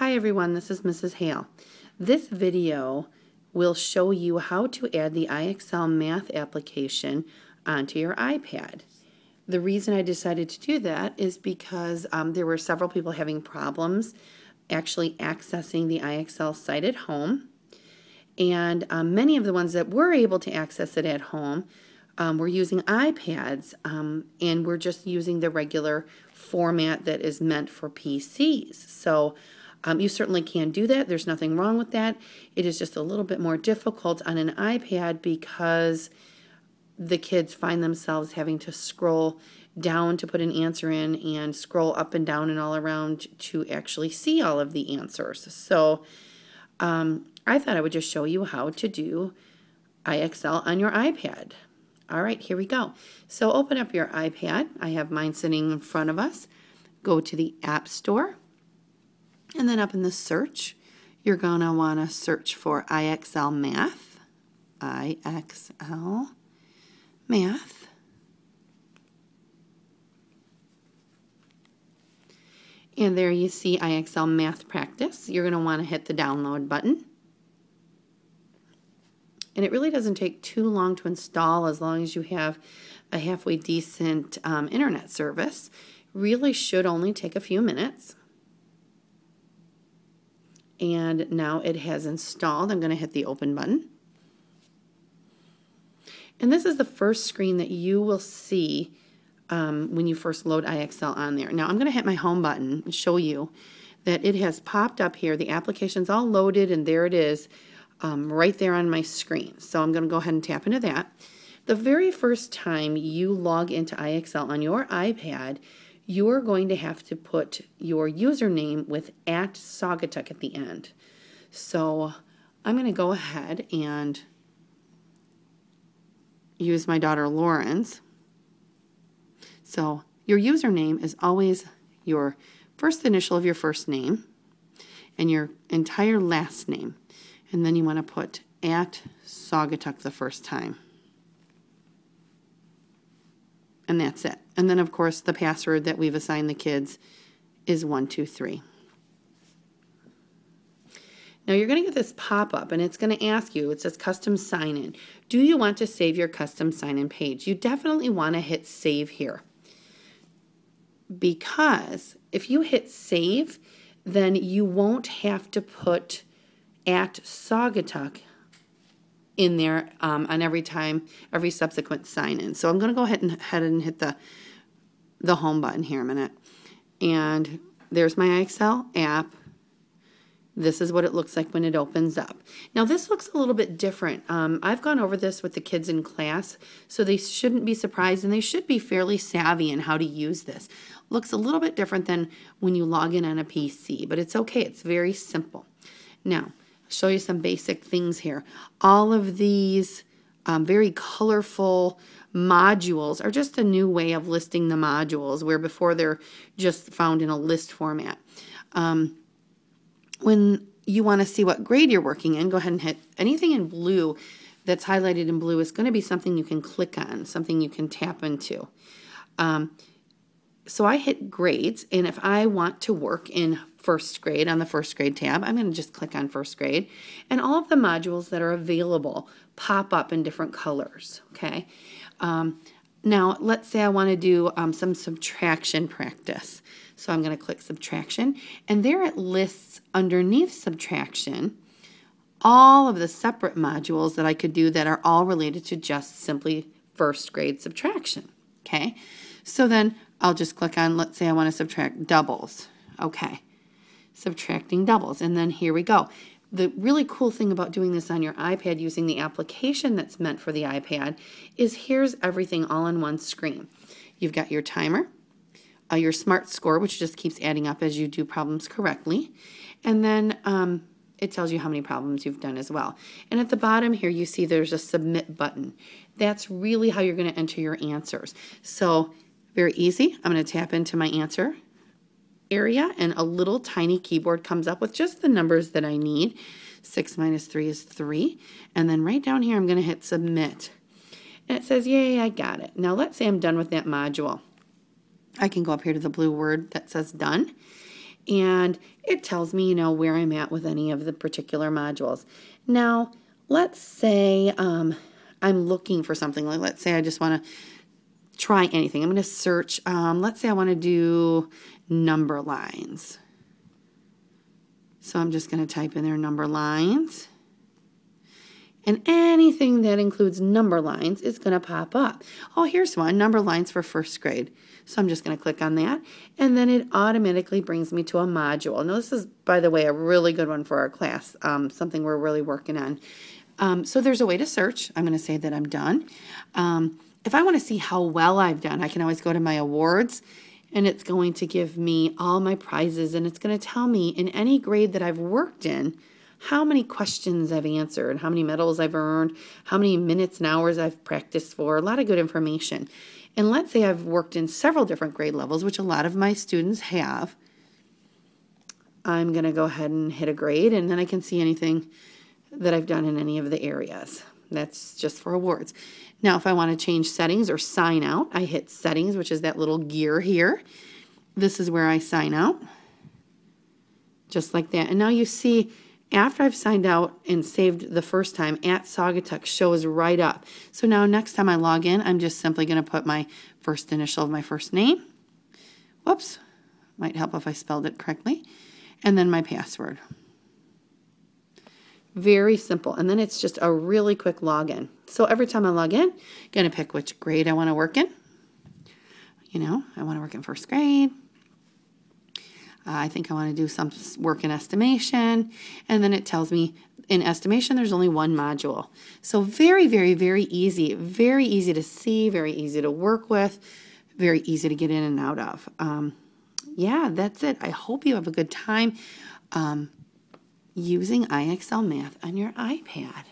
Hi everyone, this is Mrs. Hale. This video will show you how to add the IXL math application onto your iPad. The reason I decided to do that is because there were several people having problems actually accessing the IXL site at home. And many of the ones that were able to access it at home were using iPads and we're just using the regular format that is meant for PCs. So you certainly can do that. There's nothing wrong with that. It is just a little bit more difficult on an iPad because the kids find themselves having to scroll down to put an answer in and scroll up and down and all around to actually see all of the answers. So I thought I would just show you how to do IXL on your iPad. All right, here we go. So open up your iPad. I have mine sitting in front of us. Go to the App Store. And then up in the search, you're going to want to search for IXL Math. IXL Math. And there you see IXL Math Practice. You're going to want to hit the download button. And it really doesn't take too long to install as long as you have a halfway decent internet service. Really should only take a few minutes. And now it has installed. I'm going to hit the open button. And this is the first screen that you will see when you first load IXL on there. Now I'm going to hit my home button and show you that it has popped up here. The application's all loaded and there it is right there on my screen. So I'm going to go ahead and tap into that. The very first time you log into IXL on your iPad, you're going to have to put your username with @Saugatuck at the end. So I'm going to go ahead and use my daughter Lauren's. So your username is always your first initial of your first name and your entire last name. And then you want to put @Saugatuck the first time. And that's it. And then, of course, the password that we've assigned the kids is 123. Now, you're going to get this pop-up, and it's going to ask you, it says custom sign-in. Do you want to save your custom sign-in page? You definitely want to hit save here. Because if you hit save, then you won't have to put @Saugatuck in there on every subsequent sign-in. So I'm going to go ahead and hit the home button here a minute. And there's my IXL app. This is what it looks like when it opens up. Now this looks a little bit different. I've gone over this with the kids in class, so they shouldn't be surprised and they should be fairly savvy in how to use this. Looks a little bit different than when you log in on a PC, but it's okay. It's very simple. Now, show you some basic things here. All of these very colorful modules are just a new way of listing the modules where before they're just found in a list format. When you want to see what grade you're working in, go ahead and hit anything in blue that's highlighted in blue is going to be something you can click on, something you can tap into. So I hit grades, and if I want to work in first grade on the first grade tab, I'm going to just click on first grade, and all of the modules that are available pop up in different colors, okay? Now, let's say I want to do some subtraction practice. So I'm going to click subtraction, and there it lists underneath subtraction all of the separate modules that I could do that are all related to just simply first grade subtraction, okay? So then I'll just click on, let's say I want to subtract doubles. Okay, subtracting doubles, and then here we go. The really cool thing about doing this on your iPad using the application that's meant for the iPad is here's everything all in one screen. You've got your timer, your smart score, which just keeps adding up as you do problems correctly, and then it tells you how many problems you've done as well. And at the bottom here you see there's a submit button. That's really how you're going to enter your answers. So very easy. I'm going to tap into my answer area and a little tiny keyboard comes up with just the numbers that I need. 6 minus 3 is 3. And then right down here I'm going to hit submit. And it says, yay, I got it. Now let's say I'm done with that module. I can go up here to the blue word that says done. and it tells me, you know, where I'm at with any of the particular modules. Now, let's say I'm looking for something. Like, let's say I just want to try anything. I'm going to search, let's say I want to do number lines. So I'm just going to type in there number lines. And anything that includes number lines is going to pop up. Oh, here's one, number lines for first grade. So I'm just going to click on that, and then it automatically brings me to a module. Now, this is, by the way, a really good one for our class, something we're really working on. So there's a way to search. I'm going to say that I'm done. If I want to see how well I've done, I can always go to my awards, and it's going to give me all my prizes, and it's going to tell me in any grade that I've worked in how many questions I've answered, how many medals I've earned, how many minutes and hours I've practiced for, a lot of good information. And let's say I've worked in several different grade levels, which a lot of my students have. I'm going to go ahead and hit a grade, and then I can see anything that I've done in any of the areas. That's just for awards. Now, if I want to change settings or sign out, I hit settings, which is that little gear here. This is where I sign out, just like that. And now you see, after I've signed out and saved the first time, @Saugatuck shows right up. So now next time I log in, I'm just simply going to put my first initial of my first name. Whoops. Might help if I spelled it correctly. And then my password. Very simple. And then it's just a really quick login. So every time I log in, I'm going to pick which grade I want to work in. You know, I want to work in first grade. I think I want to do some work in estimation, and then it tells me in estimation there's only one module. So very, very, very easy to see, very easy to work with, very easy to get in and out of. Yeah, that's it. I hope you have a good time using IXL Math on your iPad.